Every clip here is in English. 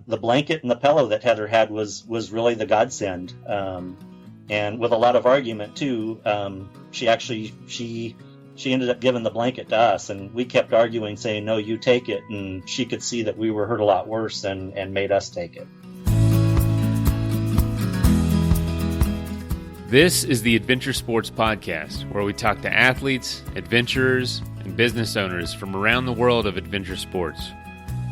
The blanket and the pillow that Heather had was really the godsend. And with a lot of argument too, she ended up giving the blanket to us, and we kept arguing, saying, "No, you take it." And she could see that we were hurt a lot worse and made us take it. This is the Adventure Sports Podcast, where we talk to athletes, adventurers, and business owners from around the world of adventure sports.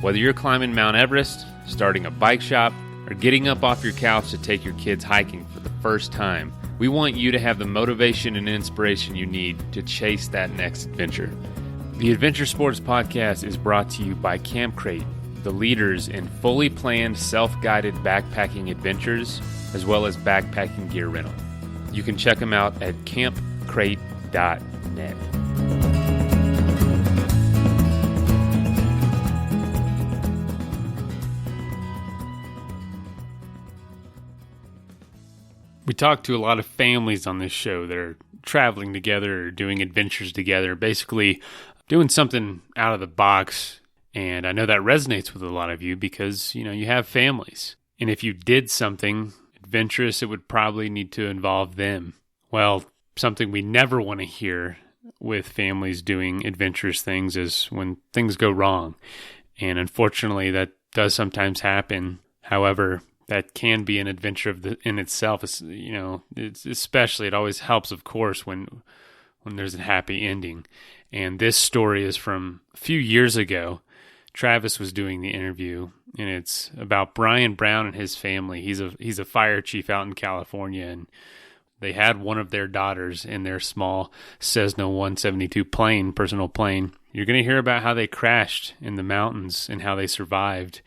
Whether you're climbing Mount Everest, starting a bike shop, or getting up off your couch to take your kids hiking for the first time, we want you to have the motivation and inspiration you need to chase that next adventure. The Adventure Sports Podcast is brought to you by Camp Crate, the leaders in fully planned self-guided backpacking adventures, as well as backpacking gear rental. You can check them out at campcrate.net. We talk to a lot of families on this show that are traveling together or doing adventures together, basically doing something out of the box. And I know that resonates with a lot of you because, you have families. And if you did something adventurous, it would probably need to involve them. Well, something we never want to hear with families doing adventurous things is when things go wrong. And unfortunately, that does sometimes happen. However, that can be an adventure in itself. It always helps, of course, when there's a happy ending. And this story is from a few years ago. Travis was doing the interview, and it's about Brian Brown and his family. He's a fire chief out in California, and they had one of their daughters in their small Cessna 172 personal plane. You're going to hear about how they crashed in the mountains and how they survived.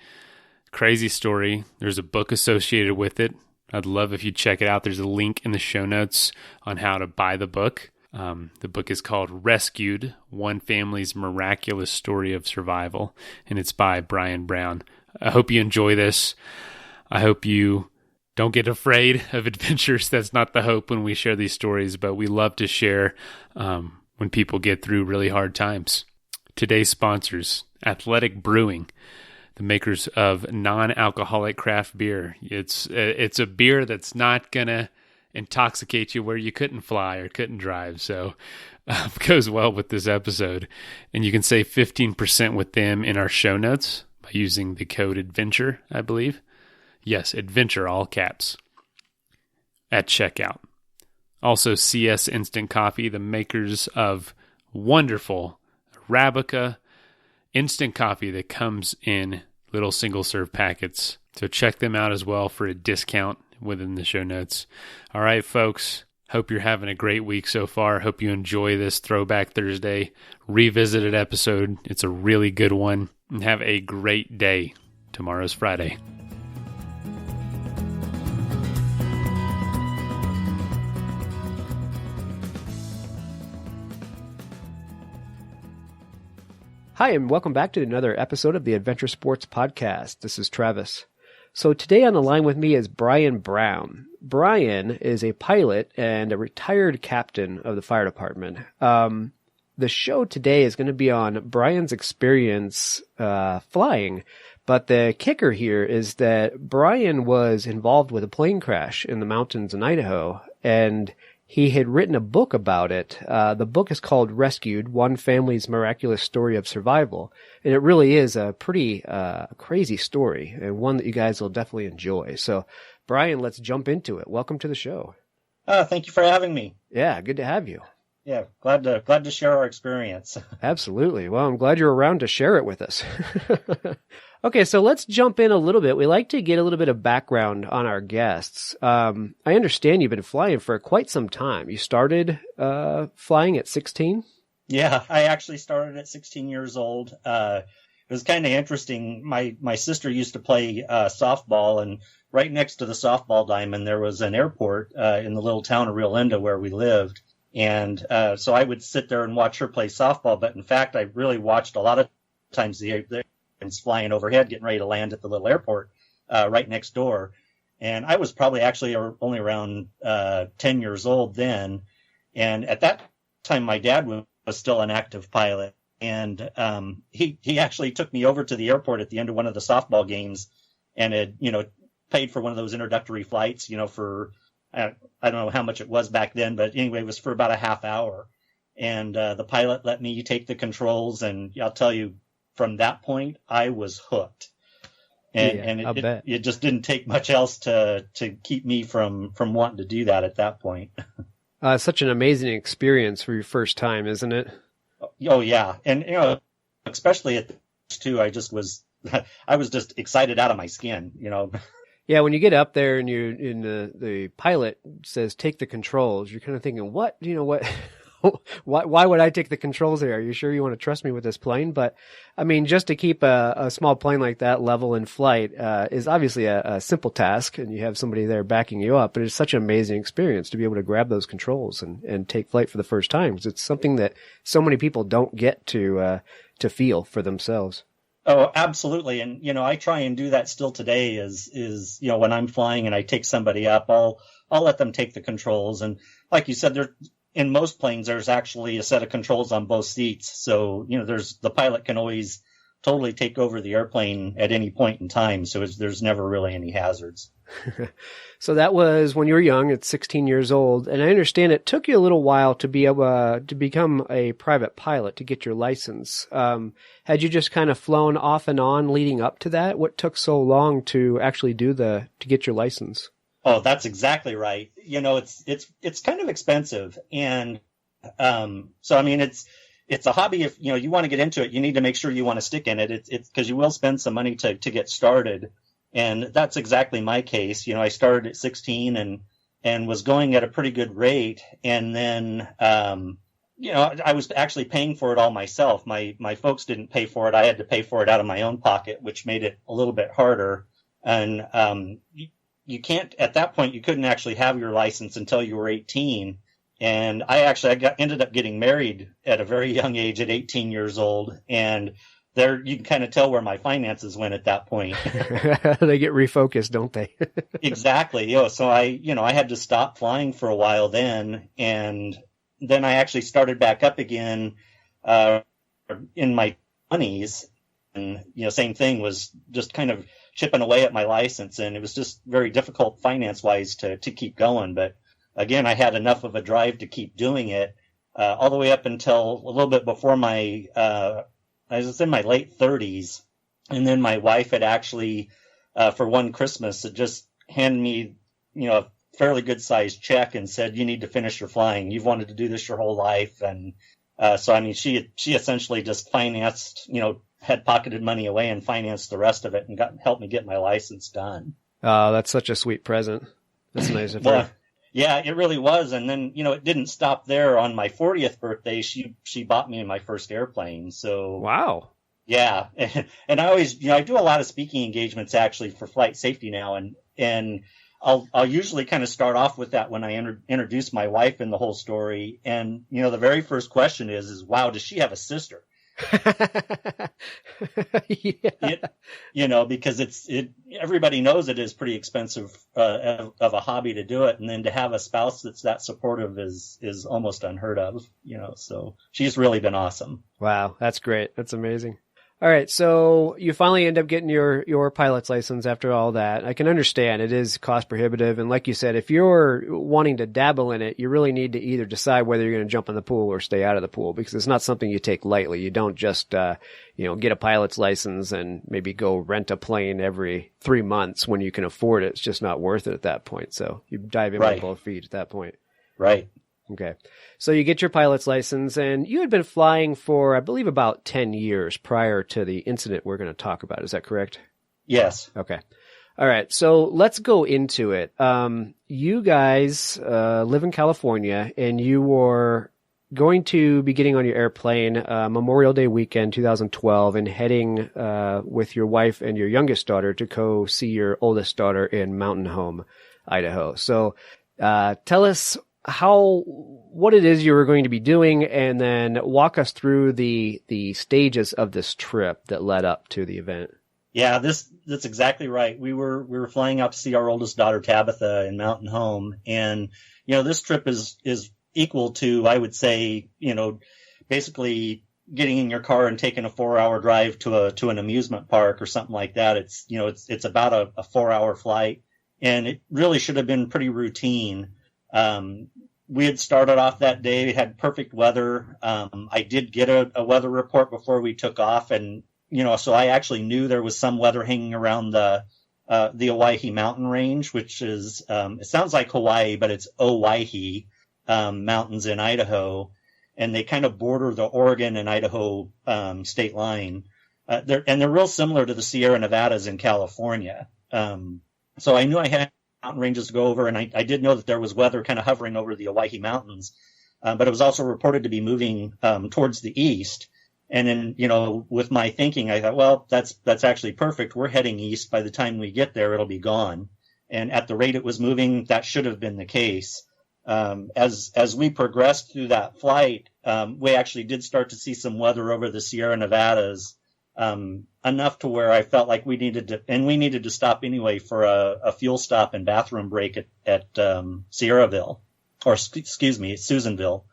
Crazy story. There's a book associated with it. I'd love if you check it out. There's a link in the show notes on how to buy the book. The book is called Rescued, One Family's Miraculous Story of Survival, and it's by Brian Brown. I hope you enjoy this. I hope you don't get afraid of adventures. That's not the hope when we share these stories, but we love to share when people get through really hard times. Today's sponsors, Athletic Brewing, the makers of non-alcoholic craft beer. It's a beer that's not going to intoxicate you where you couldn't fly or couldn't drive. So goes well with this episode. And you can save 15% with them in our show notes by using the code ADVENTURE, I believe. Yes, ADVENTURE, all caps, at checkout. Also, CS Instant Coffee, the makers of wonderful Arabica instant coffee that comes in little single-serve packets. So check them out as well for a discount within the show notes. All right, folks. Hope you're having a great week so far. Hope you enjoy this Throwback Thursday revisited episode. It's a really good one. And have a great day. Tomorrow's Friday. Hi, and welcome back to another episode of the Adventure Sports Podcast. This is Travis. So today on the line with me is Brian Brown. Brian is a pilot and a retired captain of the fire department. The show today is going to be on Brian's experience flying, but the kicker here is that Brian was involved with a plane crash in the mountains in Idaho, and he had written a book about it. The book is called Rescued, One Family's Miraculous Story of Survival. And it really is a pretty crazy story, and one that you guys will definitely enjoy. So, Brian, let's jump into it. Welcome to the show. Thank you for having me. Yeah, good to have you. Yeah, glad to share our experience. Absolutely. Well, I'm glad you're around to share it with us. Okay, so let's jump in a little bit. We like to get a little bit of background on our guests. I understand you've been flying for quite some time. You started flying at 16? Yeah, I actually started at 16 years old. It was kind of interesting. My sister used to play softball, and right next to the softball diamond, there was an airport in the little town of Rio Linda where we lived. And so I would sit there and watch her play softball. But in fact, I really watched a lot of times the airplanes flying overhead, getting ready to land at the little airport right next door. And I was probably actually only around 10 years old then. And at that time, my dad was still an active pilot. And he actually took me over to the airport at the end of one of the softball games and had, paid for one of those introductory flights, for, I don't know how much it was back then, but anyway, it was for about a half hour. And the pilot let me take the controls, and I'll tell you, from that point, I was hooked. And it just didn't take much else to keep me from wanting to do that at that point. Such an amazing experience for your first time, isn't it? Oh yeah, and especially at this too, I was just excited out of my skin, Yeah, when you get up there and the pilot says take the controls, you're kind of thinking, what? What? Why would I take the controls there? Are you sure you want to trust me with this plane? But I mean, just to keep a small plane like that level in flight is obviously a simple task, and you have somebody there backing you up. But it's such an amazing experience to be able to grab those controls and take flight for the first time, because it's something that so many people don't get to feel for themselves. Oh, absolutely. And, I try and do that still today is, when I'm flying and I take somebody up, I'll let them take the controls. And like you said, in most planes, there's actually a set of controls on both seats. So, the pilot can always totally take over the airplane at any point in time. So there's never really any hazards. So that was when you were young, at 16 years old. And I understand it took you a little while to be able to become a private pilot, to get your license. Had you just kind of flown off and on leading up to that? What took so long to actually to get your license? Oh, that's exactly right. It's kind of expensive. And, so, I mean, it's a hobby. If, you want to get into it, you need to make sure you want to stick in it. It's because you will spend some money to get started. And that's exactly my case. I started at 16 and was going at a pretty good rate. And then, I was actually paying for it all myself. My folks didn't pay for it. I had to pay for it out of my own pocket, which made it a little bit harder. And, you can't, at that point, you couldn't actually have your license until you were 18. And I ended up getting married at a very young age at 18 years old. And there, you can kind of tell where my finances went at that point. They get refocused, don't they? Exactly. So I had to stop flying for a while then. And then I actually started back up again, in my 20s. And, same thing, was just kind of chipping away at my license, and it was just very difficult finance-wise to keep going. But again, I had enough of a drive to keep doing it, all the way up until a little bit before I was in my late 30s. And then my wife had actually, for one Christmas, had just handed me, a fairly good sized check and said, you need to finish your flying. You've wanted to do this your whole life. And, so, I mean, she essentially just financed, had pocketed money away and financed the rest of it and helped me get my license done. Oh, that's such a sweet present. That's nice of her. Yeah, it really was. And then, it didn't stop there. On my 40th birthday, she bought me my first airplane. So wow. Yeah. And I always, I do a lot of speaking engagements actually for flight safety now. And I'll usually kind of start off with that when I introduce my wife in the whole story. And, the very first question is, wow, does she have a sister? Yeah. Because everybody knows it is pretty expensive of a hobby to do it, and then to have a spouse that's that supportive is almost unheard of. So she's really been awesome. Wow, that's great. That's amazing. All right, so you finally end up getting your pilot's license after all that. I can understand it is cost prohibitive, and like you said, if you're wanting to dabble in it, you really need to either decide whether you're going to jump in the pool or stay out of the pool, because it's not something you take lightly. You don't just get a pilot's license and maybe go rent a plane every 3 months when you can afford it. It's just not worth it at that point. So you dive in with both feet at that point. Right. Okay. So you get your pilot's license, and you had been flying for, I believe, about 10 years prior to the incident we're going to talk about. Is that correct? Yes. Okay. All right. So let's go into it. You guys live in California, and you were going to be getting on your airplane Memorial Day weekend 2012 and heading with your wife and your youngest daughter to go see your oldest daughter in Mountain Home, Idaho. So tell us what it is you were going to be doing, and then walk us through the stages of this trip that led up to the event. Yeah, that's exactly right. We were flying out to see our oldest daughter, Tabitha, in Mountain Home. And, this trip is equal to, I would say, basically, getting in your car and taking a 4-hour drive to an amusement park or something like that. It's about a 4-hour flight, and it really should have been pretty routine. We had started off that day, we had perfect weather. I did get a weather report before we took off, and so I actually knew there was some weather hanging around the Owyhee mountain range, which is it sounds like Hawaii, but it's Owyhee mountains in Idaho, and they kind of border the Oregon and Idaho state line. They're real similar to the Sierra Nevadas in California. So I knew I had mountain ranges to go over, and I did know that there was weather kind of hovering over the Owyhee mountains, but it was also reported to be moving towards the east. And then, with my thinking, I thought, well, that's actually perfect. We're heading east. By the time we get there, it'll be gone. And at the rate it was moving, that should have been the case. As we progressed through that flight, we actually did start to see some weather over the Sierra Nevadas, enough to where I felt like we needed to stop anyway for a fuel stop and bathroom break at Sierraville, or excuse me, Susanville,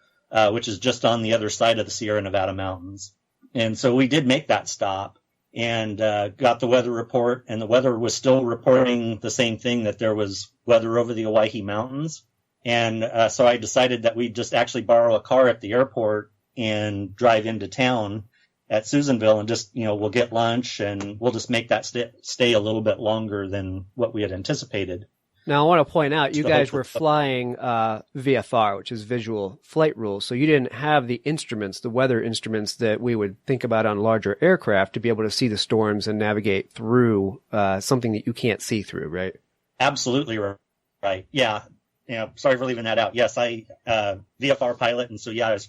which is just on the other side of the Sierra Nevada mountains. And so we did make that stop and got the weather report, and the weather was still reporting the same thing, that there was weather over the Owyhee mountains. And so I decided that we'd just actually borrow a car at the airport and drive into town at Susanville, and just, we'll get lunch and we'll just make that stay a little bit longer than what we had anticipated. Now, I want to point out, you guys were flying VFR, which is visual flight rules, so you didn't have the instruments, the weather instruments that we would think about on larger aircraft to be able to see the storms and navigate through something that you can't see through, right? Absolutely right. Yeah. Sorry for leaving that out. Yes, I VFR pilot, and so I was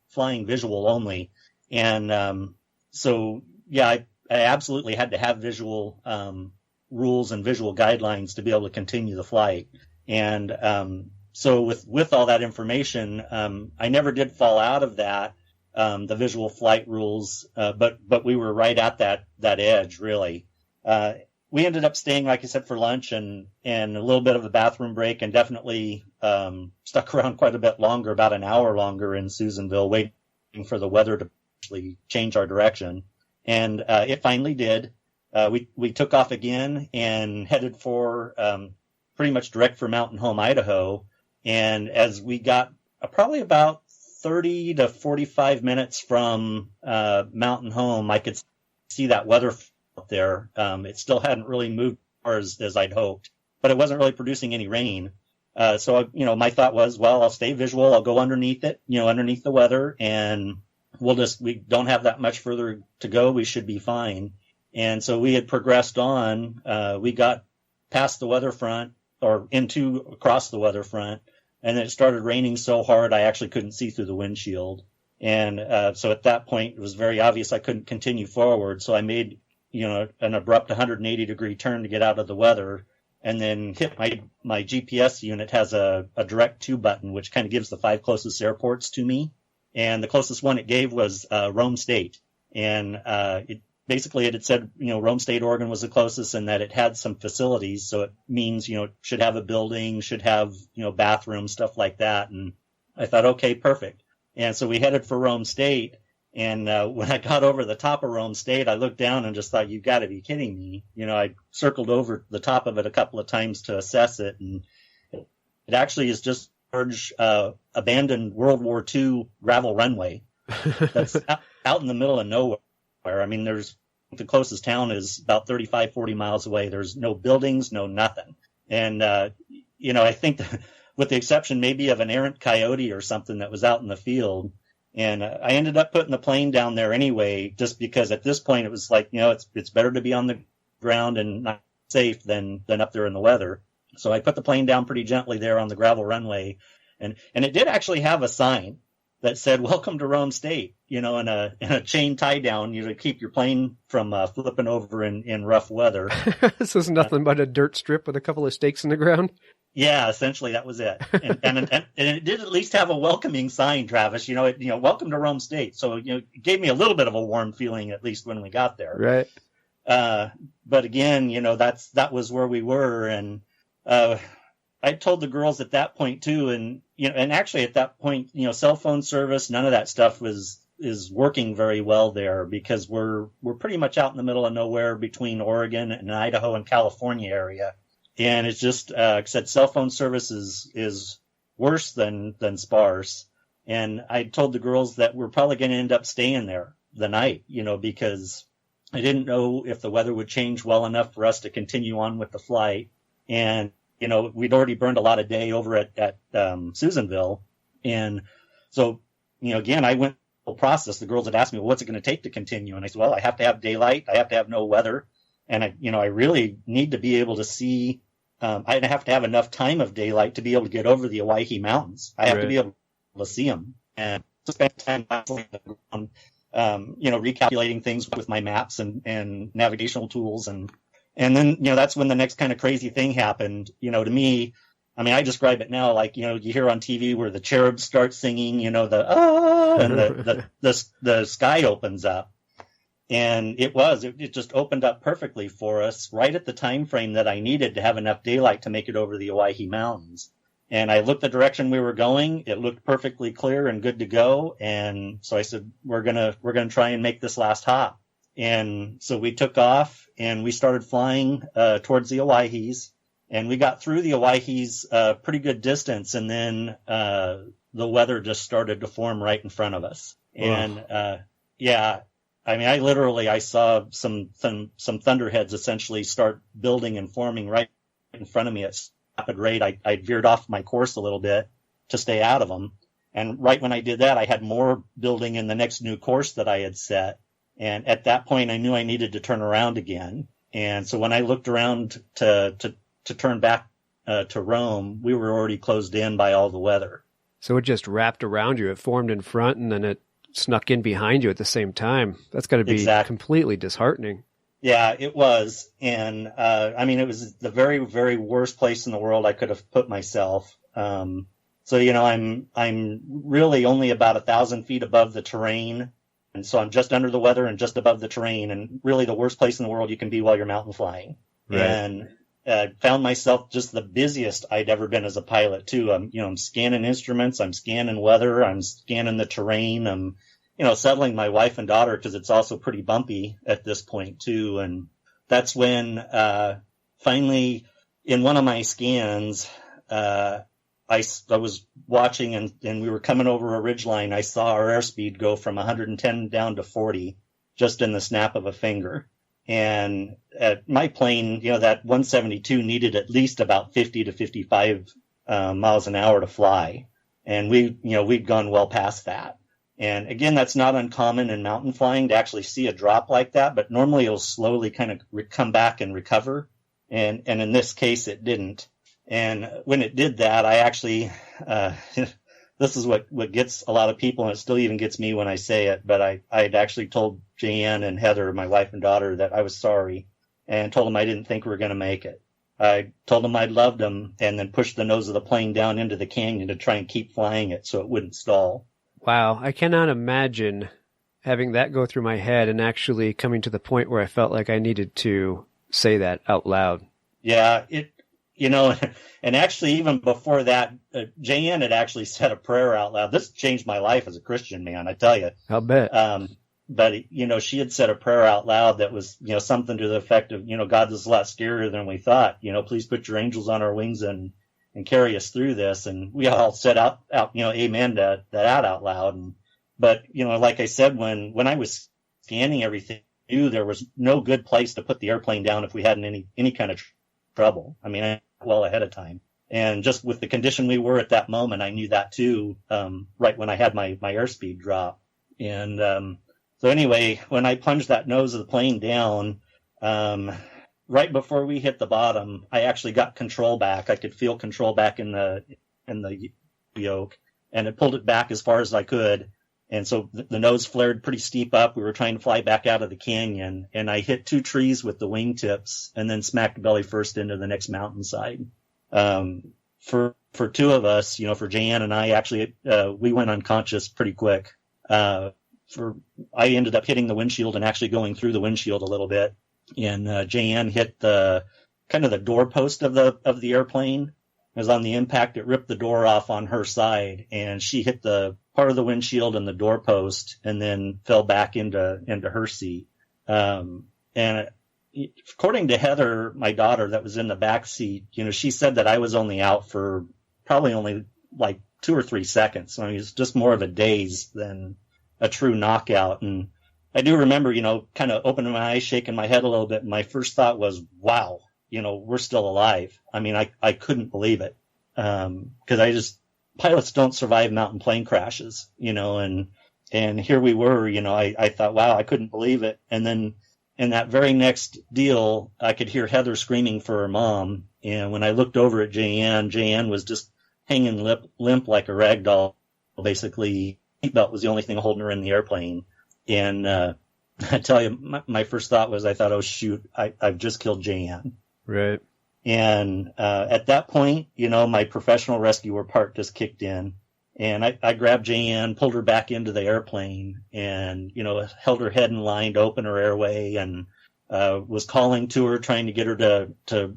flying visual only, and so I absolutely had to have visual rules and visual guidelines to be able to continue the flight. And so with all that information, I never did fall out of that, the visual flight rules, but we were right at that edge, really. We ended up staying, like I said, for lunch and a little bit of a bathroom break, and definitely stuck around quite a bit longer, about an hour longer in Susanville, waiting for the weather to actually change our direction. And it finally did. We took off again and headed for pretty much direct for Mountain Home, Idaho. And as we got probably about 30 to 45 minutes from Mountain Home, I could see that weather up there. It still hadn't really moved as I'd hoped, but it wasn't really producing any rain. So my thought was, well, I'll stay visual. I'll go underneath it, underneath the weather, and we don't have that much further to go. We should be fine. And so we had progressed on. We got past the weather front, or across the weather front, and it started raining so hard I actually couldn't see through the windshield. And so at that point, it was very obvious I couldn't continue forward. So I made an abrupt 180-degree turn to get out of the weather, and then hit my GPS unit has a direct to button, which kind of gives the 5 closest airports to me. And the closest one it gave was Rome State. And it had said, Rome State, Oregon was the closest, and that it had some facilities. So it means, it should have a building, should have, bathrooms, stuff like that. And I thought, okay, perfect. And so we headed for Rome State. And when I got over the top of Rome State, I looked down and just thought, you've got to be kidding me. I circled over the top of it a couple of times to assess it. And it actually is just a large abandoned World War II gravel runway that's out in the middle of nowhere. I mean, the closest town is about 35, 40 miles away. There's no buildings, no nothing. And, I think that, with the exception maybe of an errant coyote or something that was out in the field. And I ended up putting the plane down there anyway, just because at this point it was like, it's better to be on the ground and not safe than up there in the weather. So I put the plane down pretty gently there on the gravel runway. And it did actually have a sign that said, "Welcome to Rome State," in a chain tie down, to keep your plane from flipping over in rough weather. This was nothing but a dirt strip with a couple of stakes in the ground. Yeah, essentially that was it. And it did at least have a welcoming sign, Travis, welcome to Rome State. So, it gave me a little bit of a warm feeling, at least when we got there. Right. But again, that was where we were. And, I told the girls at that point too, and actually at that point, cell phone service, none of that stuff was is working very well there because we're pretty much out in the middle of nowhere between Oregon and Idaho and California area. And it's just, like I said, cell phone service is worse than sparse. And I told the girls that we're probably going to end up staying there the night, because I didn't know if the weather would change well enough for us to continue on with the flight. And, we'd already burned a lot of day over at Susanville. And so, again, I went through the process. The girls had asked me, well, what's it going to take to continue? And I said, well, I have to have daylight. I have to have no weather. And I really need to be able to see, I have to have enough time of daylight to be able to get over the Owyhee Mountains. I have to be able to see them and spend time on, recalculating things with my maps and navigational tools. And then, that's when the next kind of crazy thing happened, to me. I mean, I describe it now like, you hear on TV where the cherubs start singing, and the sky opens up. And it just opened up perfectly for us right at the time frame that I needed to have enough daylight to make it over the Owyhee Mountains. And I looked the direction we were going. It looked perfectly clear and good to go. And so I said, we're going to try and make this last hop. And so we took off and we started flying, towards the Owyhees. And we got through the Owyhees pretty good distance, and then the weather just started to form right in front of us. And I mean, I saw some thunderheads essentially start building and forming right in front of me at rapid rate. I veered off my course a little bit to stay out of them. And right when I did that, I had more building in the next new course that I had set. And at that point, I knew I needed to turn around again. And so when I looked around to turn back to Rome, we were already closed in by all the weather. So it just wrapped around you. It formed in front, and then it snuck in behind you at the same time. That's got to be completely disheartening. Yeah, it was. And I mean, it was the very, very worst place in the world I could have put myself. So, I'm really only about 1,000 feet above the terrain. And so I'm just under the weather and just above the terrain, and really the worst place in the world you can be while you're mountain flying. Right. And found myself just the busiest I'd ever been as a pilot too. I'm scanning instruments, I'm scanning weather, I'm scanning the terrain, I'm, settling my wife and daughter because it's also pretty bumpy at this point too. And that's when, finally in one of my scans, I was watching and we were coming over a ridgeline. I saw our airspeed go from 110 down to 40 just in the snap of a finger. And my plane, that 172 needed at least about 50 to 55 miles an hour to fly. And we'd gone well past that. And again, that's not uncommon in mountain flying to actually see a drop like that, but normally it'll slowly kind of come back and recover. And in this case, it didn't. And when it did that, I actually, this is what gets a lot of people, and it still even gets me when I say it, but I'd actually told Jan and Heather, my wife and daughter, that I was sorry, and told them I didn't think we were going to make it. I told them I'd loved them, and then pushed the nose of the plane down into the canyon to try and keep flying it so it wouldn't stall. Wow, I cannot imagine having that go through my head and actually coming to the point where I felt like I needed to say that out loud. Yeah, and actually even before that, Jan had actually said a prayer out loud. This changed my life as a Christian, man, I tell you. I'll bet. But, she had said a prayer out loud that was, something to the effect of, God, this is a lot scarier than we thought. Please put your angels on our wings and carry us through this. And we all said out, amen to that out loud. But, like I said, when I was scanning everything, I knew there was no good place to put the airplane down if we had any kind of trouble. I mean, I well ahead of time. And just with the condition we were at that moment, I knew that too, right when I had my airspeed drop. And so anyway, when I plunged that nose of the plane down, right before we hit the bottom, I actually got control back. I could feel control back in the yoke, and it pulled it back as far as I could. And so the nose flared pretty steep up. We were trying to fly back out of the canyon, and I hit 2 trees with the wingtips and then smacked belly first into the next mountainside. For 2 of us, for Jan and I, actually, we went unconscious pretty quick. I ended up hitting the windshield and actually going through the windshield a little bit. And Jan hit the doorpost of the airplane, As on the impact, it ripped the door off on her side, and she hit the part of the windshield and the doorpost, and then fell back into her seat. And according to Heather, my daughter that was in the back seat, she said that I was only out for probably only like 2 or 3 seconds. I mean, it's just more of a daze than a true knockout. And I do remember, kind of opening my eyes, shaking my head a little bit. And my first thought was, wow, we're still alive. I mean, I couldn't believe it. 'Cause pilots don't survive mountain plane crashes, and here we were, I thought, wow, I couldn't believe it. And then in that very next deal, I could hear Heather screaming for her mom. And when I looked over at Jeanne was just hanging limp like a rag doll. Basically, seatbelt was the only thing holding her in the airplane. And I tell you, my first thought was, I thought, oh, shoot, I've just killed Jeanne. Right. And at that point, my professional rescuer part just kicked in. And I grabbed Jeanne, pulled her back into the airplane, and, held her head in line to open her airway, and was calling to her, trying to get her to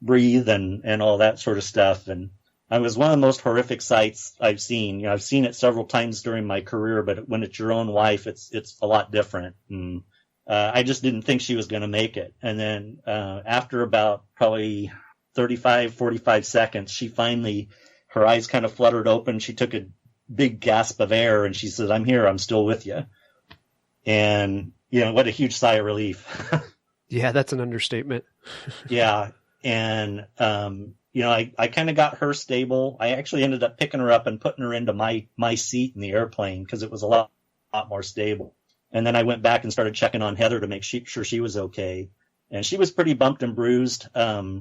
breathe and all that sort of stuff. And it was one of the most horrific sights I've seen. I've seen it several times during my career, but when it's your own wife, it's a lot different. And I just didn't think she was going to make it. And then after about probably 35, 45 seconds, she finally, her eyes kind of fluttered open. She took a big gasp of air, and she said, "I'm here. I'm still with you." And, what a huge sigh of relief. Yeah, that's an understatement. Yeah. And, I kind of got her stable. I actually ended up picking her up and putting her into my seat in the airplane because it was a lot more stable. And then I went back and started checking on Heather to make sure she was okay. And she was pretty bumped and bruised.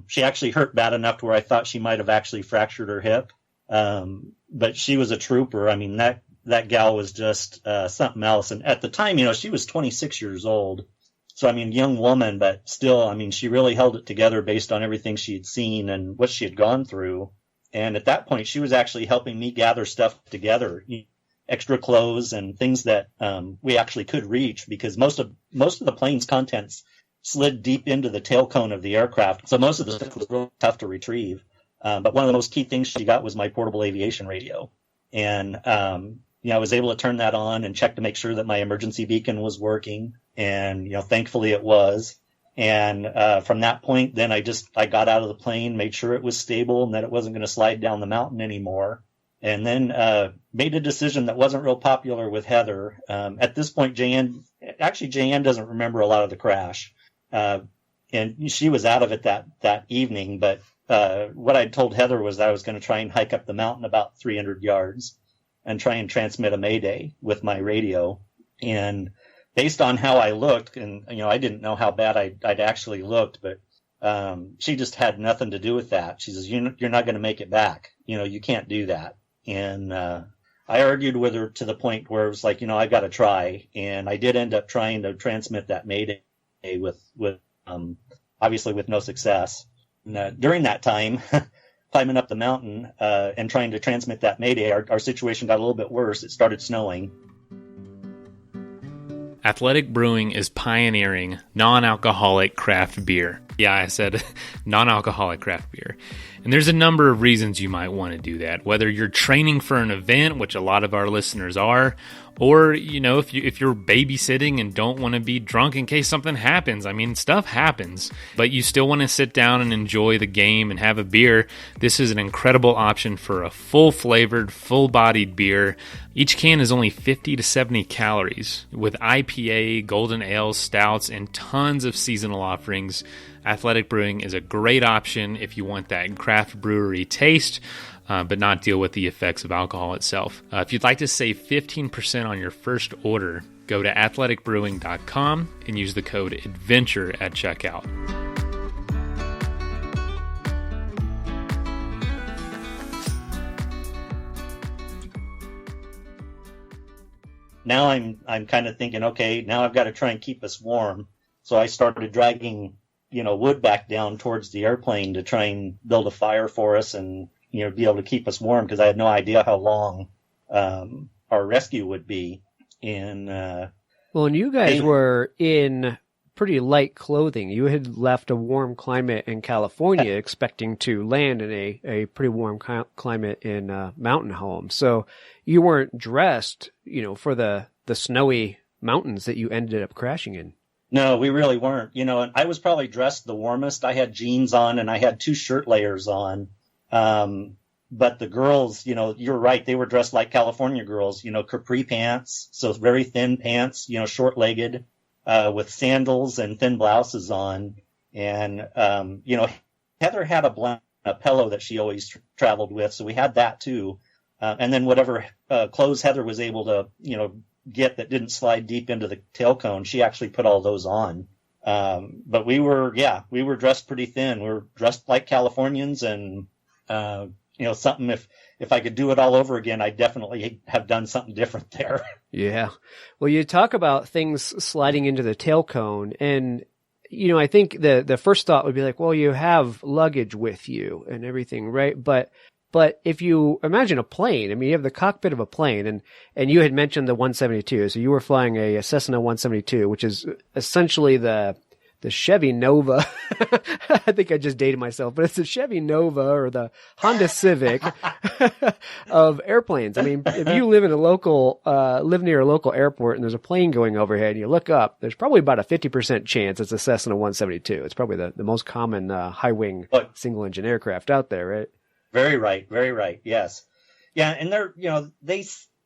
She actually hurt bad enough to where I thought she might have actually fractured her hip. But she was a trooper. I mean, that gal was just something else. And at the time, she was 26 years old. So, I mean, young woman, but still, I mean, she really held it together based on everything she had seen and what she had gone through. And at that point, she was actually helping me gather stuff together, extra clothes and things that we actually could reach, because most of the plane's contents slid deep into the tail cone of the aircraft. So most of the stuff was really tough to retrieve. But one of the most key things she got was my portable aviation radio. And, I was able to turn that on and check to make sure that my emergency beacon was working. And, thankfully it was. And from that point, then I got out of the plane, made sure it was stable and that it wasn't going to slide down the mountain anymore. And then made a decision that wasn't real popular with Heather. At this point, Jeanne doesn't remember a lot of the crash. And she was out of it that evening. But what I told Heather was that I was going to try and hike up the mountain about 300 yards and try and transmit a mayday with my radio. And based on how I looked, and, I didn't know how bad I'd actually looked, but she just had nothing to do with that. She says, you're not going to make it back. You can't do that. And I argued with her to the point where it was like, I've got to try. And I did end up trying to transmit that mayday with obviously with no success. And, during that time, climbing up the mountain and trying to transmit that mayday, our situation got a little bit worse. It started snowing. Athletic Brewing is pioneering non-alcoholic craft beer. Yeah, I said non-alcoholic craft beer. And there's a number of reasons you might want to do that, whether you're training for an event, which a lot of our listeners are, or, if you're babysitting and don't want to be drunk in case something happens. I mean, stuff happens, but you still want to sit down and enjoy the game and have a beer. This is an incredible option for a full-flavored, full-bodied beer. Each can is only 50 to 70 calories, with IPA, golden ales, stouts, and tons of seasonal offerings. Athletic Brewing is a great option if you want that craft brewery taste, but not deal with the effects of alcohol itself. If you'd like to save 15% on your first order, go to athleticbrewing.com and use the code ADVENTURE at checkout. Now I'm kind of thinking, okay, now I've got to try and keep us warm. So I started dragging, wood back down towards the airplane to try and build a fire for us and, be able to keep us warm, because I had no idea how long our rescue would be. And well, and you guys were in pretty light clothing. You had left a warm climate in California expecting to land in a pretty warm climate in mountain home. So you weren't dressed, for the snowy mountains that you ended up crashing in. No, we really weren't. And I was probably dressed the warmest. I had jeans on and I had 2 shirt layers on. But the girls, you're right. They were dressed like California girls, capri pants. So very thin pants, short legged, with sandals and thin blouses on. And, Heather had a pillow that she always traveled with. So we had that too. And then whatever, clothes Heather was able to, get that didn't slide deep into the tail cone, she actually put all those on. But we were dressed pretty thin. We were dressed like Californians, and something, if I could do it all over again, I'd definitely have done something different there. Yeah. Well, you talk about things sliding into the tail cone, and I think the first thought would be like, well, you have luggage with you and everything, right? But if you imagine a plane, you have the cockpit of a plane, and you had mentioned the 172. So you were flying a Cessna 172, which is essentially the Chevy Nova. I think I just dated myself, but it's the Chevy Nova or the Honda Civic of airplanes. If you live near a local airport and there's a plane going overhead and you look up, there's probably about a 50% chance it's a Cessna 172. It's probably the most common high wing single engine aircraft out there, right? Very right. Yes. Yeah. And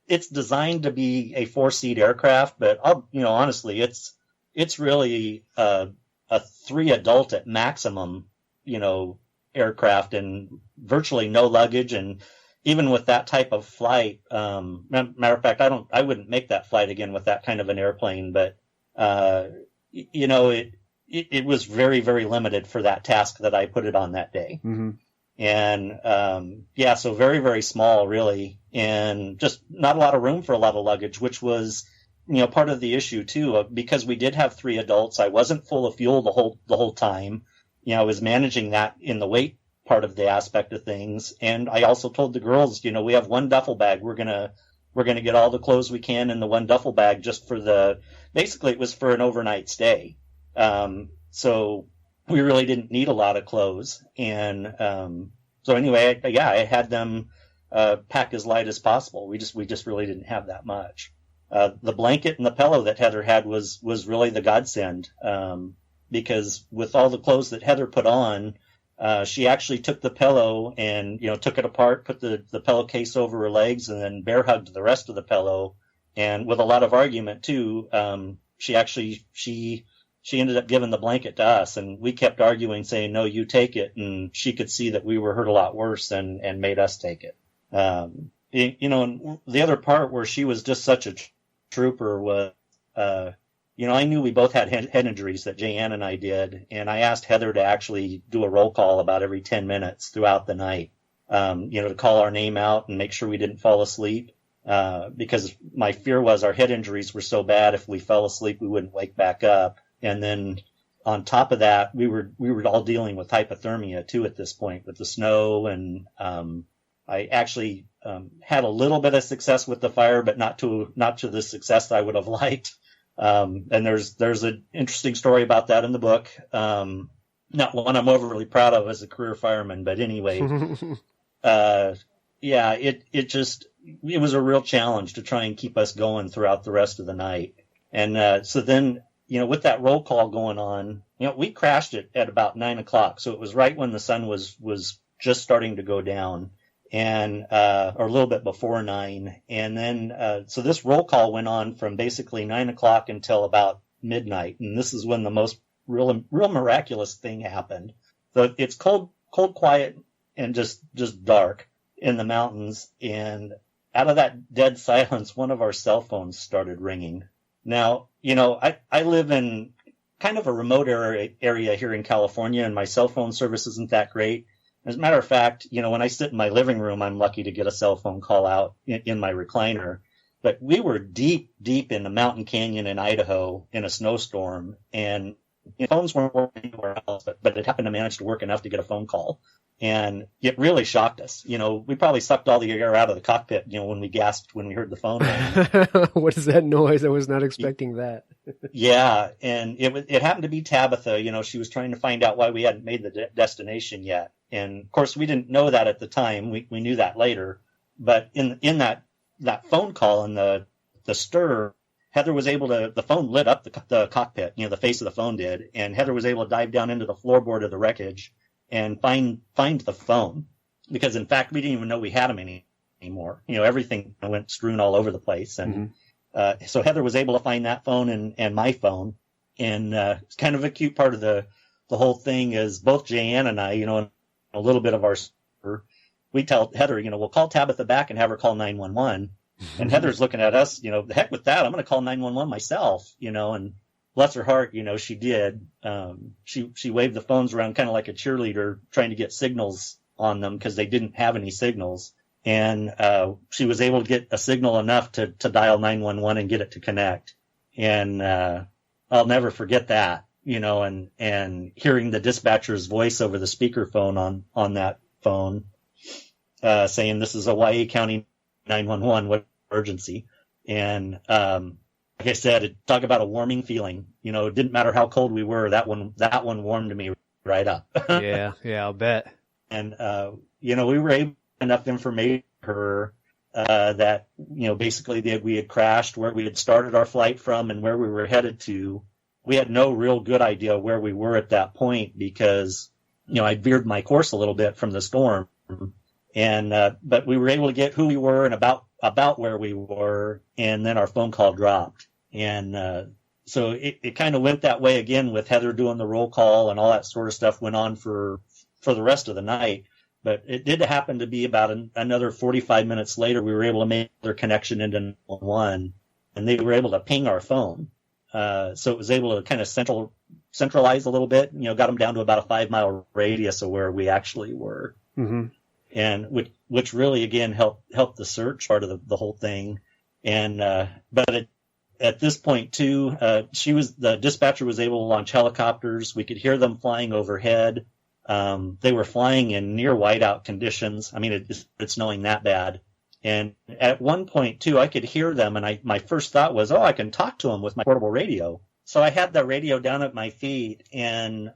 it's designed to be a 4-seat aircraft, but honestly, it's really a 3 adult at maximum, aircraft, and virtually no luggage. And even with that type of flight, matter of fact, I wouldn't make that flight again with that kind of an airplane, but, it was very, very limited for that task that I put it on that day. Mm-hmm. And, so very, very small, really, and just not a lot of room for a lot of luggage, which was, part of the issue too, because we did have 3 adults. I wasn't full of fuel the whole time. I was managing that in the weight part of the aspect of things. And I also told the girls, we have 1 duffel bag. We're going to get all the clothes we can in the 1 duffel bag just basically it was for an overnight stay. So we really didn't need a lot of clothes. And, so anyway, I had them, pack as light as possible. We just really didn't have that much. The blanket and the pillow that Heather had was really the godsend. Because with all the clothes that Heather put on, she actually took the pillow and, took it apart, put the pillowcase over her legs, and then bear hugged the rest of the pillow. And with a lot of argument too, she ended up giving the blanket to us, and we kept arguing, saying, no, you take it. And she could see that we were hurt a lot worse and made us take it. And the other part where she was just such a trooper was, I knew we both had head injuries that Jan and I did. And I asked Heather to actually do a roll call about every 10 minutes throughout the night, to call our name out and make sure we didn't fall asleep. Because my fear was our head injuries were so bad, if we fell asleep, we wouldn't wake back up. And then on top of that, we were all dealing with hypothermia too at this point with the snow. And, I actually, had a little bit of success with the fire, but not to the success I would have liked. And there's an interesting story about that in the book. Not one I'm overly proud of as a career fireman, but anyway, it was a real challenge to try and keep us going throughout the rest of the night. And, so then, with that roll call going on, we crashed it at about 9:00. So it was right when the sun was just starting to go down, and, or a little bit before 9. And then, so this roll call went on from basically 9:00 until about midnight. And this is when the most real miraculous thing happened. So it's cold, quiet, and just dark in the mountains. And out of that dead silence, one of our cell phones started ringing. Now, I live in kind of a remote area here in California, and my cell phone service isn't that great. As a matter of fact, when I sit in my living room, I'm lucky to get a cell phone call out in my recliner. But we were deep in the mountain canyon in Idaho in a snowstorm, and phones weren't working anywhere else, but it happened to manage to work enough to get a phone call. And it really shocked us. We probably sucked all the air out of the cockpit, when we gasped when we heard the phone ring. What is that noise? I was not expecting that. Yeah. And it happened to be Tabitha. She was trying to find out why we hadn't made the destination yet. And of course we didn't know that at the time. We knew that later. But in that phone call and the stir, Heather was able to, the phone lit up the cockpit, the face of the phone did. And Heather was able to dive down into the floorboard of the wreckage and find the phone, because in fact we didn't even know we had them anymore. Everything went strewn all over the place, and so Heather was able to find that phone and my phone. And it's kind of a cute part of the whole thing is both Jan and I, a little bit of our, we tell Heather, we'll call Tabitha back and have her call 911. And Heather's looking at us, the heck with that, I'm going to call 911 myself, and bless her heart, she did. She waved the phones around kind of like a cheerleader trying to get signals on them because they didn't have any signals. And she was able to get a signal enough to dial 911 and get it to connect. And I'll never forget that, and hearing the dispatcher's voice over the speakerphone on that phone saying, "This is Hawaii County 911, what emergency?" And like I said, talk about a warming feeling. It didn't matter how cold we were. That one warmed me right up. Yeah, I'll bet. And we were able to get enough information for her that basically we had crashed, where we had started our flight from, and where we were headed to. We had no real good idea where we were at that point because I veered my course a little bit from the storm, and but we were able to get who we were and about where we were, and then our phone call dropped. And so it kind of went that way again with Heather doing the roll call, and all that sort of stuff went on for the rest of the night. But it did happen to be about another 45 minutes later, we were able to make their connection into 911, and they were able to ping our phone. So it was able to kind of centralize a little bit, got them down to about a 5-mile radius of where we actually were. Mm-hmm. And which really, again, helped the search part of the whole thing. And but at this point, too, the dispatcher was able to launch helicopters. We could hear them flying overhead. They were flying in near whiteout conditions. I mean, it's snowing that bad. And at one point, too, I could hear them, and my first thought was, I can talk to them with my portable radio. So I had the radio down at my feet, and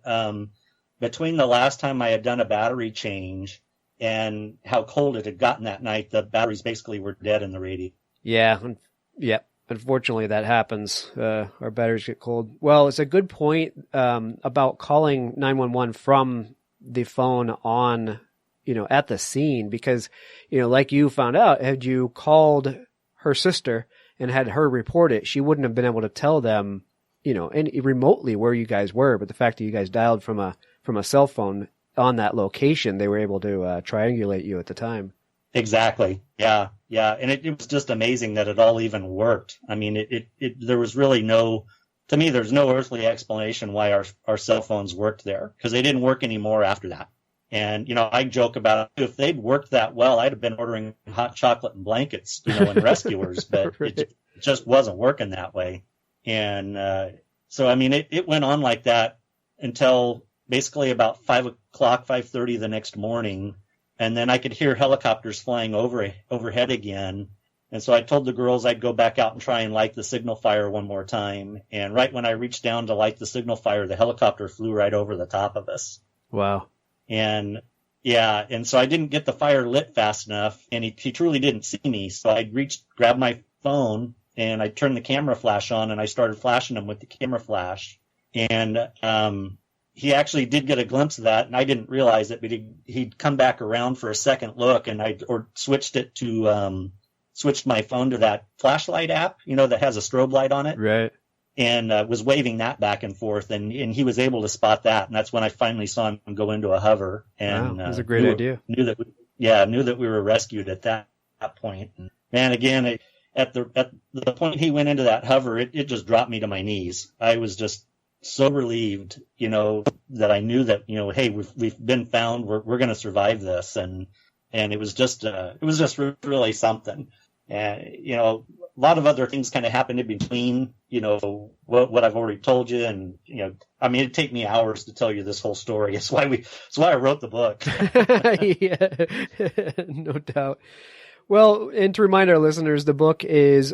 between the last time I had done a battery change and how cold it had gotten that night, the batteries basically were dead in the radio. Yeah. Unfortunately, that happens. Our batteries get cold. Well, it's a good point about calling 911 from the phone on, at the scene, because, like you found out, had you called her sister and had her report it, she wouldn't have been able to tell them, any remotely where you guys were. But the fact that you guys dialed from a cell phone on that location, they were able to triangulate you at the time. Exactly. Yeah. And it was just amazing that it all even worked. I mean, there was really there's no earthly explanation why our cell phones worked there, because they didn't work anymore after that. And, I joke about it. If they'd worked that well, I'd have been ordering hot chocolate and blankets, and rescuers, but right. It just wasn't working that way. And so, I mean, it went on like that until basically about 5:30 the next morning. And then I could hear helicopters flying overhead again. And so I told the girls I'd go back out and try and light the signal fire one more time. And right when I reached down to light the signal fire, the helicopter flew right over the top of us. Wow. And so I didn't get the fire lit fast enough, and he truly didn't see me. So I grabbed my phone, and I turned the camera flash on, and I started flashing him with the camera flash. And he actually did get a glimpse of that, and I didn't realize it, but he'd come back around for a second look, and switched my phone to that flashlight app, that has a strobe light on it. Right. And was waving that back and forth, and he was able to spot that, and that's when I finally saw him go into a hover. And wow, that's a great idea. Knew that we were rescued at that point. And man, again, at the point he went into that hover, it just dropped me to my knees. I was just so relieved, that I knew that, hey, we've been found. We're going to survive this, and it was just really something. And, a lot of other things kind of happened in between, what I've already told you. And, it'd take me hours to tell you this whole story. That's why I wrote the book. Yeah, no doubt. Well, and to remind our listeners, the book is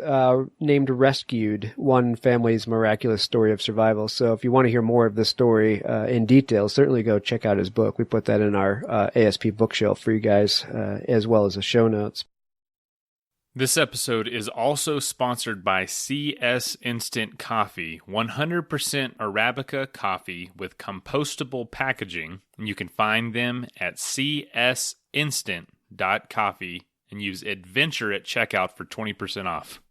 named Rescued, One Family's Miraculous Story of Survival. So if you want to hear more of this story in detail, certainly go check out his book. We put that in our ASP bookshelf for you guys, as well as the show notes. This episode is also sponsored by CS Instant Coffee, 100% Arabica coffee with compostable packaging. And you can find them at csinstant.coffee and use adventure at checkout for 20% off.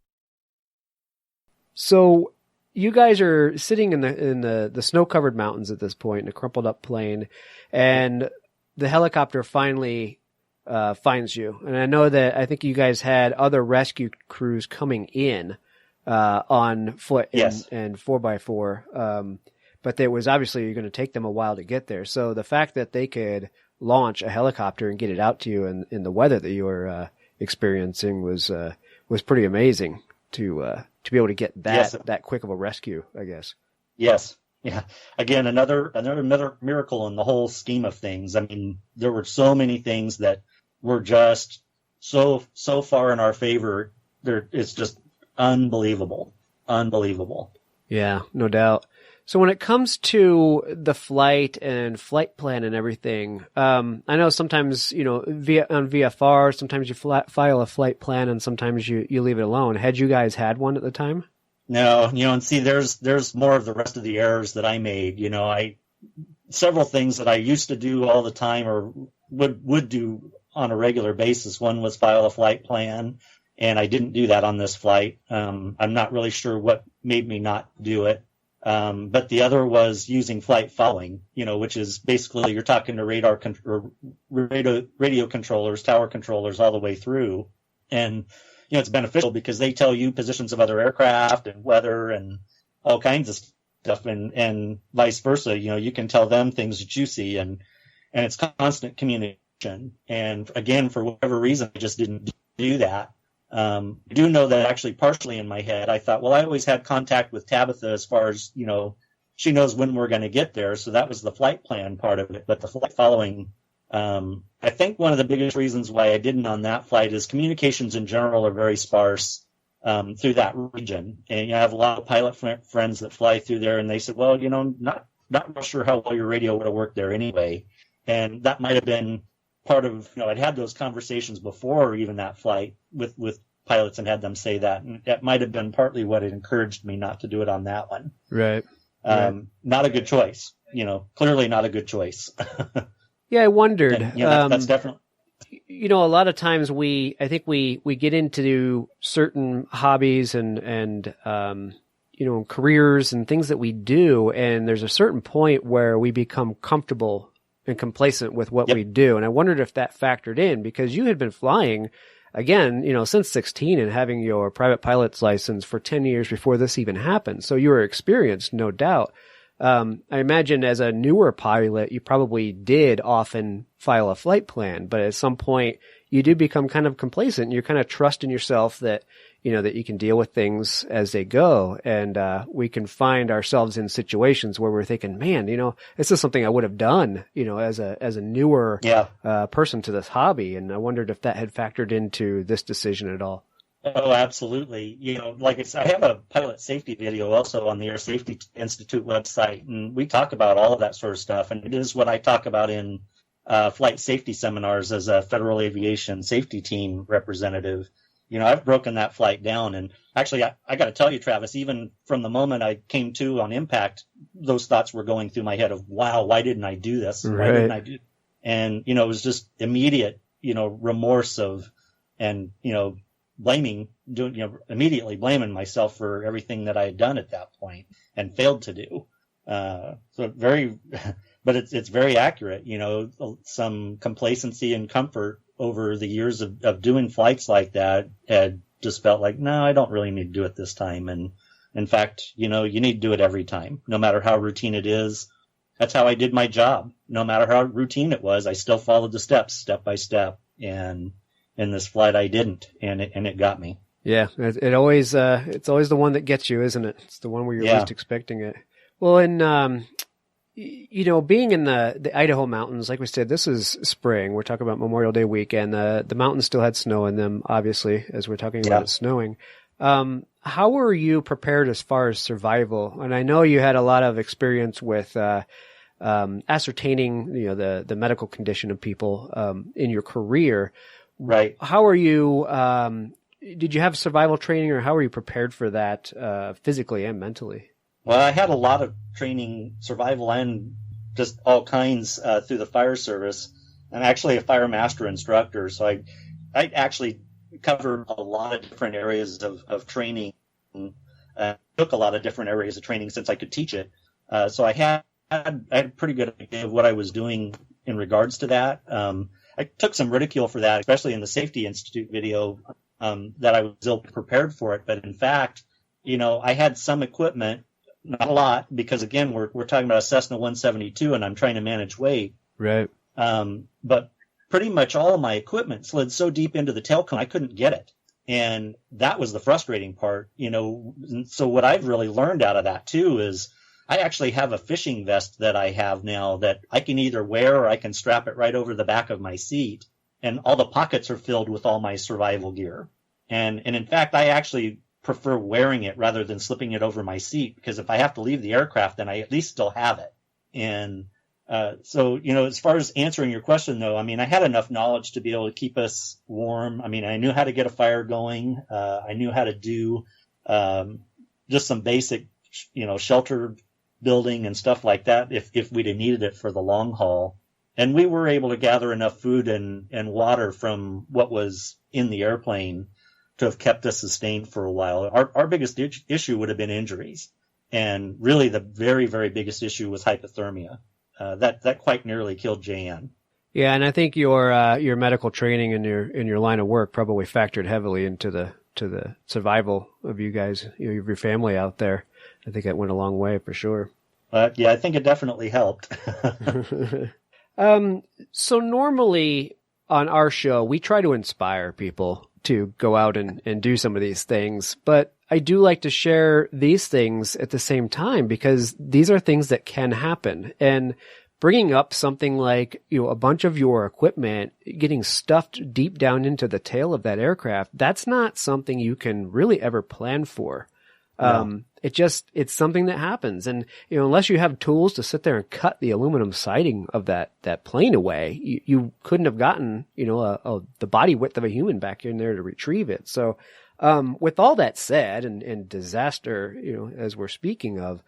So you guys are sitting in the snow-covered mountains at this point in a crumpled up plane, and the helicopter finally finds you. And I think you guys had other rescue crews coming in on foot and 4x4. But it was obviously you're going to take them a while to get there. So the fact that they could launch a helicopter and get it out to you in the weather that you were experiencing was pretty amazing to be able to get that quick of a rescue, I guess. Yes. Yeah. Again, another miracle in the whole scheme of things. I mean, there were so many things that were just so far in our favor. It's just unbelievable. Yeah, no doubt. So when it comes to the flight and flight plan and everything, I know sometimes, on VFR, sometimes you file a flight plan and sometimes you leave it alone. Had you guys had one at the time? No, and see, there's more of the rest of the errors that I made. Several things that I used to do all the time or would do on a regular basis. One was file a flight plan, and I didn't do that on this flight. I'm not really sure what made me not do it. But the other was using flight following, which is basically you're talking to radio controllers, tower controllers all the way through. And, it's beneficial because they tell you positions of other aircraft and weather and all kinds of stuff and vice versa. You can tell them things that you see and it's constant communication. And again, for whatever reason, I just didn't do that. I do know that actually partially in my head, I thought, well, I always had contact with Tabitha as far as, she knows when we're going to get there. So that was the flight plan part of it. But the flight following, I think one of the biggest reasons why I didn't on that flight is communications in general are very sparse through that region. And I have a lot of pilot friends that fly through there, and they said, well, not real sure how well your radio would have worked there anyway. And that might have been part of, I'd had those conversations before even that flight with pilots and had them say that. And that might have been partly what had encouraged me not to do it on that one. Right. Not a good choice, clearly not a good choice. Yeah, I wondered. And, that's definitely. A lot of times I think we get into certain hobbies and careers and things that we do, and there's a certain point where we become comfortable and complacent with what we do. And I wondered if that factored in because you had been flying again, since 16 and having your private pilot's license for 10 years before this even happened. So you were experienced, no doubt. I imagine as a newer pilot, you probably did often file a flight plan, but at some point you do become kind of complacent. You're kind of trusting yourself that, that you can deal with things as they go. And, we can find ourselves in situations where we're thinking, man, this is something I would have done, as a newer, person to this hobby. And I wondered if that had factored into this decision at all. Oh, absolutely. Like I said, I have a pilot safety video also on the Air Safety Institute website, and we talk about all of that sort of stuff. And it is what I talk about in flight safety seminars as a Federal Aviation Safety Team representative. I've broken that flight down. And actually, I got to tell you, Travis, even from the moment I came to on impact, those thoughts were going through my head of, wow, why didn't I do this? Right. Why didn't I do? And, it was just immediate, remorse and immediately blaming myself for everything that I had done at that point and failed to do. But it's very accurate, some complacency and comfort over the years of doing flights like that had just felt like, no, I don't really need to do it this time. And in fact, you need to do it every time, no matter how routine it is. That's how I did my job. No matter how routine it was, I still followed the steps, step by step. And in this flight I didn't, and it got me. Yeah, it always it's always the one that gets you, isn't it? It's the one where you're least expecting it. Well, and being in the Idaho mountains, like we said, this is spring. We're talking about Memorial Day weekend. The mountains still had snow in them, obviously, as we're talking about it snowing. How were you prepared as far as survival? And I know you had a lot of experience with ascertaining, the medical condition of people in your career. Right. How are you? Did you have survival training, or how were you prepared for that physically and mentally? Well, I had a lot of training, survival and just all kinds through the fire service. I'm actually a fire master instructor, so I actually covered a lot of different areas of training. Took a lot of different areas of training since I could teach it. So I had a pretty good idea of what I was doing in regards to that. I took some ridicule for that, especially in the Safety Institute video, that I was ill prepared for it. But in fact, I had some equipment, not a lot, because again, we're talking about a Cessna 172 and I'm trying to manage weight. Right. But pretty much all of my equipment slid so deep into the tail cone, I couldn't get it. And that was the frustrating part, So what I've really learned out of that too is I actually have a fishing vest that I have now that I can either wear or I can strap it right over the back of my seat. And all the pockets are filled with all my survival gear. And in fact, I actually prefer wearing it rather than slipping it over my seat, because if I have to leave the aircraft, then I at least still have it. And so, as far as answering your question, though, I mean, I had enough knowledge to be able to keep us warm. I mean, I knew how to get a fire going. I knew how to do just some basic, shelter building and stuff like that if we'd have needed it for the long haul. And we were able to gather enough food and water from what was in the airplane to have kept us sustained for a while. Our biggest issue would have been injuries. And really the very, very biggest issue was hypothermia. That quite nearly killed Jan. Yeah, and I think your medical training and your line of work probably factored heavily into the survival of you guys, of your family out there. I think that went a long way for sure. Yeah, I think it definitely helped. So normally on our show, we try to inspire people to go out and do some of these things, but I do like to share these things at the same time because these are things that can happen. And bringing up something like, a bunch of your equipment getting stuffed deep down into the tail of that aircraft, that's not something you can really ever plan for. No. It's something that happens. And, unless you have tools to sit there and cut the aluminum siding of that plane away, you couldn't have gotten, the body width of a human back in there to retrieve it. So, with all that said and disaster, as we're speaking of,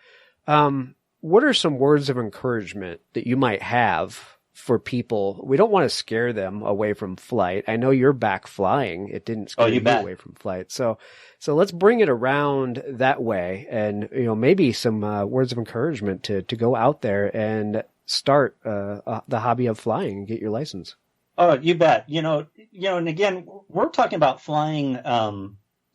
what are some words of encouragement that you might have for people? We don't want to scare them away from flight. I know you're back flying. It didn't scare you away from flight. So let's bring it around that way and, maybe some words of encouragement to go out there and start the hobby of flying and get your license. Oh, you bet. And again, we're talking about flying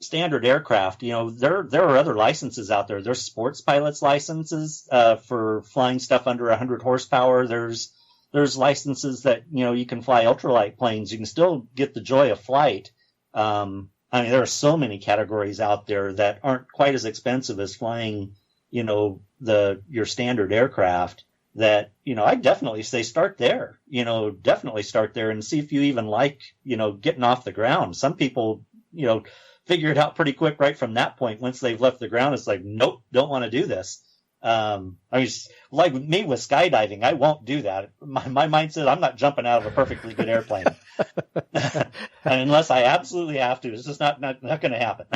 standard aircraft. There are other licenses out there. There's sports pilots licenses for flying stuff under 100 horsepower. There's licenses that, you can fly ultralight planes. You can still get the joy of flight. There are so many categories out there that aren't quite as expensive as flying, your standard aircraft that, I definitely say start there, definitely start there and see if you even like, getting off the ground. Some people, figure it out pretty quick right from that point. Once they've left the ground, it's like, nope, don't want to do this. Like me with skydiving, I won't do that. My mind says I'm not jumping out of a perfectly good airplane unless I absolutely have to. It's just not going to happen.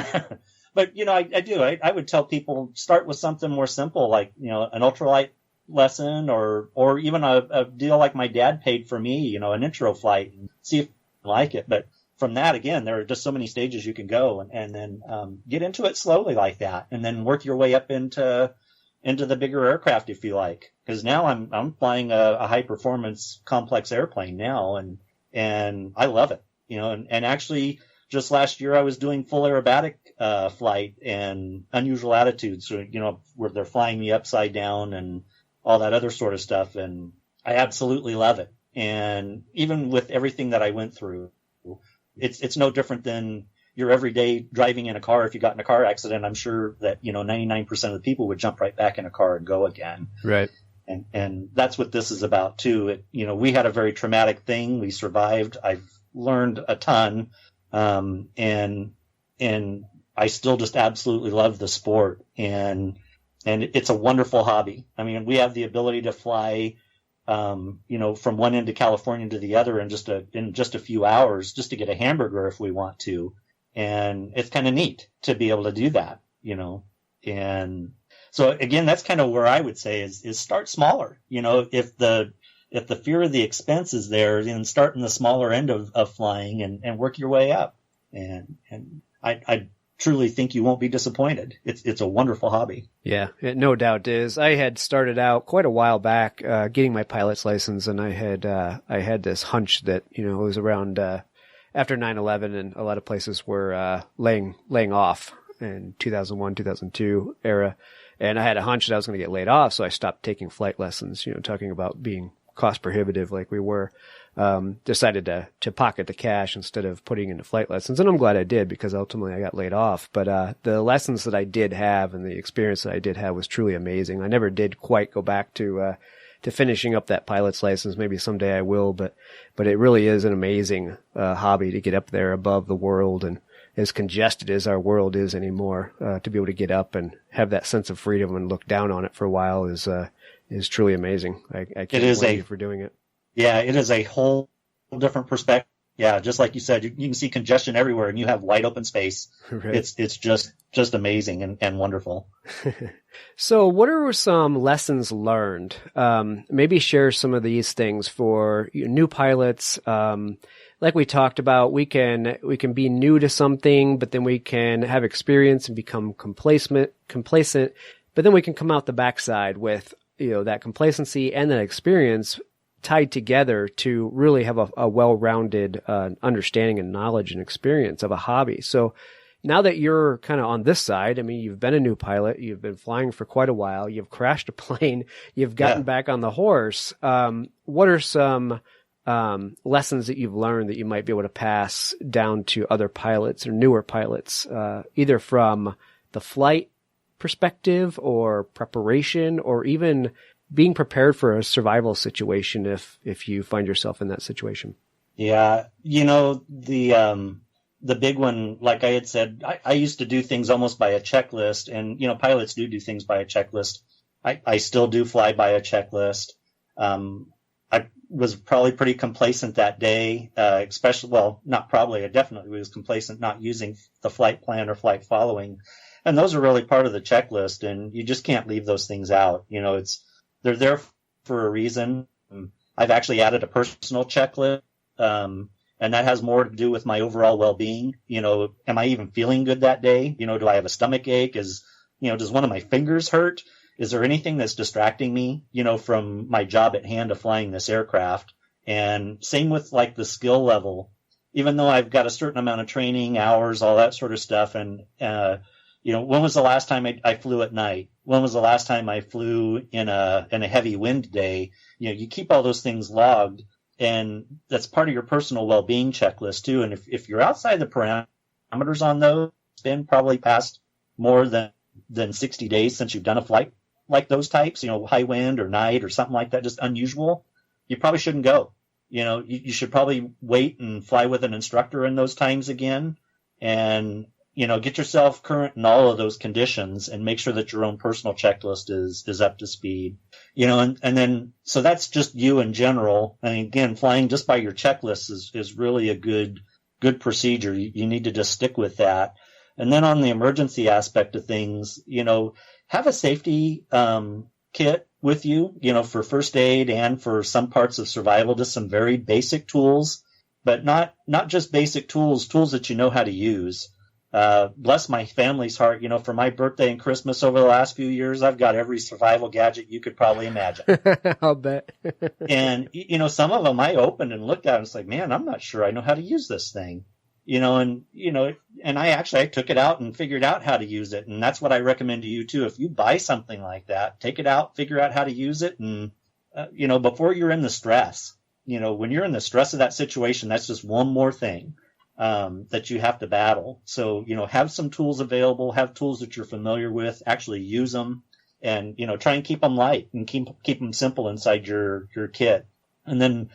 But I do. I would tell people start with something more simple, like an ultralight lesson, or even a deal like my dad paid for me, an intro flight, and see if you like it. But from that, again, there are just so many stages you can go, and then get into it slowly like that, and then work your way up into the bigger aircraft if you like. Because now I'm flying a high performance complex airplane now, and I love it. And actually just last year I was doing full aerobatic flight and unusual attitudes, so, where they're flying me upside down and all that other sort of stuff, and I absolutely love it. And even with everything that I went through, it's no different than your everyday driving in a car. If you got in a car accident, I'm sure that, 99% of the people would jump right back in a car and go again. Right. And that's what this is about too. We had a very traumatic thing. We survived. I've learned a ton. And I still just absolutely love the sport, and it's a wonderful hobby. I mean, we have the ability to fly, from one end of California to the other in just a few hours, just to get a hamburger if we want to. And it's kind of neat to be able to do that, and so again, that's kind of where I would say is start smaller. If the fear of the expense is there, then start in the smaller end of flying and work your way up. And I truly think you won't be disappointed. It's a wonderful hobby. Yeah, it no doubt is. I had started out quite a while back getting my pilot's license, and I had this hunch that it was around after 9/11, and a lot of places were laying off in 2001, 2002 era, and I had a hunch that I was going to get laid off, so I stopped taking flight lessons. Talking about being cost prohibitive like we were. Decided to pocket the cash instead of putting into flight lessons. And I'm glad I did, because ultimately I got laid off. But the lessons that I did have and the experience that I did have was truly amazing. I never did quite go back to finishing up that pilot's license. Maybe someday I will, but it really is an amazing hobby to get up there above the world, and as congested as our world is anymore, to be able to get up and have that sense of freedom and look down on it for a while is truly amazing. I can't blame you for doing it. Yeah, it is a whole different perspective. Yeah, just like you said, you can see congestion everywhere, and you have wide open space. Right. It's just amazing and wonderful. So, what are some lessons learned? Maybe share some of these things for new pilots. Like we talked about, we can be new to something, but then we can have experience and become complacent. But then we can come out the backside with that complacency and that experience tied together to really have a well-rounded understanding and knowledge and experience of a hobby. So now that you're kind of on this side, I mean, you've been a new pilot, you've been flying for quite a while, you've crashed a plane, you've gotten back on the horse. What are some lessons that you've learned that you might be able to pass down to other pilots or newer pilots, either from the flight perspective or preparation, or even being prepared for a survival situation if you find yourself in that situation? Yeah. The big one, like I had said, I used to do things almost by a checklist, and, pilots do things by a checklist. I still do fly by a checklist. I was probably pretty complacent that day, especially, well, not probably, I definitely was complacent not using the flight plan or flight following. And those are really part of the checklist, and you just can't leave those things out. They're there for a reason. I've actually added a personal checklist, and that has more to do with my overall well-being. Am I even feeling good that day? Do I have a stomach ache? Does one of my fingers hurt? Is there anything that's distracting me, from my job at hand of flying this aircraft? And same with like the skill level. Even though I've got a certain amount of training, hours, all that sort of stuff, and when was the last time I flew at night? When was the last time I flew in a heavy wind day? You keep all those things logged, and that's part of your personal well-being checklist too. And if you're outside the parameters on those, it's been probably past more than 60 days since you've done a flight like those types, high wind or night or something like that, just unusual, you probably shouldn't go. You should probably wait and fly with an instructor in those times again, and get yourself current in all of those conditions and make sure that your own personal checklist is up to speed. And then, so that's just you in general. And again, flying just by your checklist is really a good procedure. You need to just stick with that. And then on the emergency aspect of things, have a safety kit with you, for first aid and for some parts of survival, just some very basic tools, but not just basic tools that you know how to use. Bless my family's heart, for my birthday and Christmas over the last few years, I've got every survival gadget you could probably imagine. I'll bet. And, some of them I opened and looked at and it's like, man, I'm not sure I know how to use this thing. And I took it out and figured out how to use it. And that's what I recommend to you too. If you buy something like that, take it out, figure out how to use it. And, before you're in the stress, when you're in the stress of that situation, that's just one more thing. that you have to battle. So, have some tools available, have tools that you're familiar with, actually use them, and, try and keep them light and keep them simple inside your kit. And then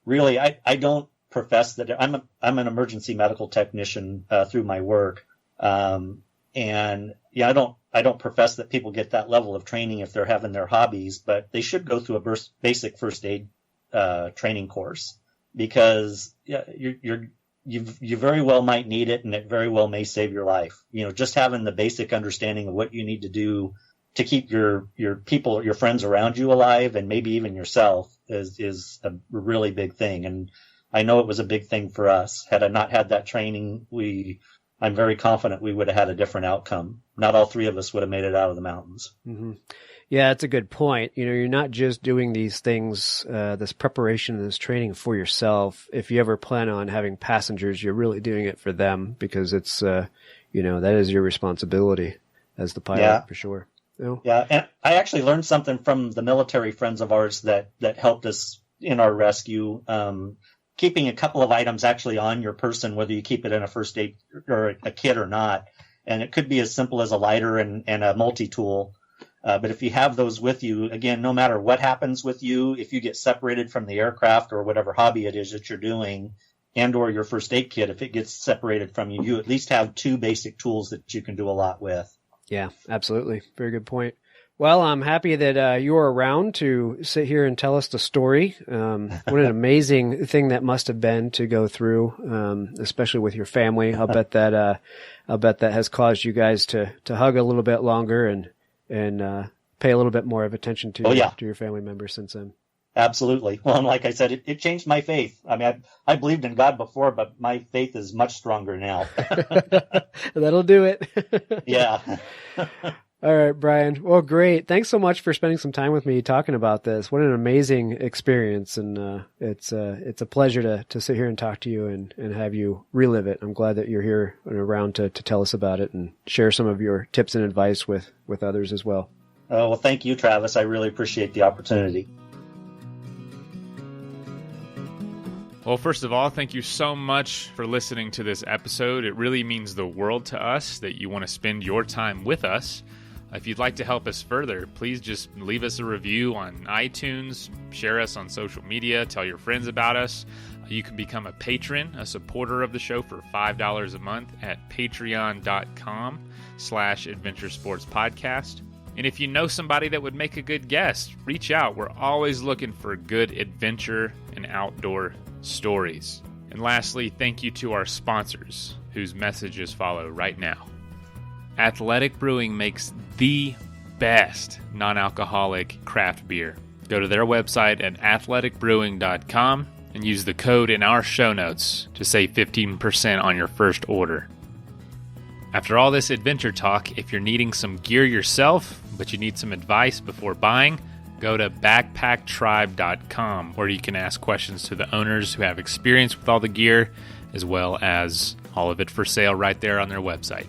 really, I don't profess that I'm an emergency medical technician, through my work. And yeah, I don't profess that people get that level of training if they're having their hobbies, but they should go through a basic first aid, training course, because you very well might need it, and it very well may save your life. Just having the basic understanding of what you need to do to keep your people, your friends around you alive, and maybe even yourself is a really big thing. And I know it was a big thing for us. Had I not had that training, I'm very confident we would have had a different outcome. Not all three of us would have made it out of the mountains. Mm-hmm. Yeah, that's a good point. You're not just doing these things, this preparation and this training for yourself. If you ever plan on having passengers, you're really doing it for them, because it's, that is your responsibility as the pilot, for sure. Yeah, and I actually learned something from the military friends of ours that helped us in our rescue. Keeping a couple of items actually on your person, whether you keep it in a first aid or a kit or not. And it could be as simple as a lighter and a multi-tool. But if you have those with you, again, no matter what happens with you, if you get separated from the aircraft or whatever hobby it is that you're doing, and or your first aid kit, if it gets separated from you, you at least have two basic tools that you can do a lot with. Yeah, absolutely. Very good point. Well, I'm happy that you are around to sit here and tell us the story. What an amazing thing that must have been to go through, especially with your family. I'll bet that has caused you guys to hug a little bit longer and pay a little bit more of attention to your family members since then. Absolutely. Well, and like I said, it changed my faith. I mean, I believed in God before, but my faith is much stronger now. That'll do it. Yeah. All right, Brian. Well, great. Thanks so much for spending some time with me talking about this. What an amazing experience. And it's a pleasure to sit here and talk to you and have you relive it. I'm glad that you're here and around to tell us about it and share some of your tips and advice with others as well. Oh, well, thank you, Travis. I really appreciate the opportunity. Well, first of all, thank you so much for listening to this episode. It really means the world to us that you want to spend your time with us. If you'd like to help us further, please just leave us a review on iTunes, share us on social media, tell your friends about us. You can become a patron, a supporter of the show for $5 a month at patreon.com/adventuresportspodcast. And if you know somebody that would make a good guest, reach out. We're always looking for good adventure and outdoor stories. And lastly, thank you to our sponsors, whose messages follow right now. Athletic Brewing makes the best non-alcoholic craft beer. Go to their website at athleticbrewing.com and use the code in our show notes to save 15% on your first order. After all this adventure talk, if you're needing some gear yourself, but you need some advice before buying, go to backpacktribe.com, where you can ask questions to the owners who have experience with all the gear, as well as all of it for sale right there on their website.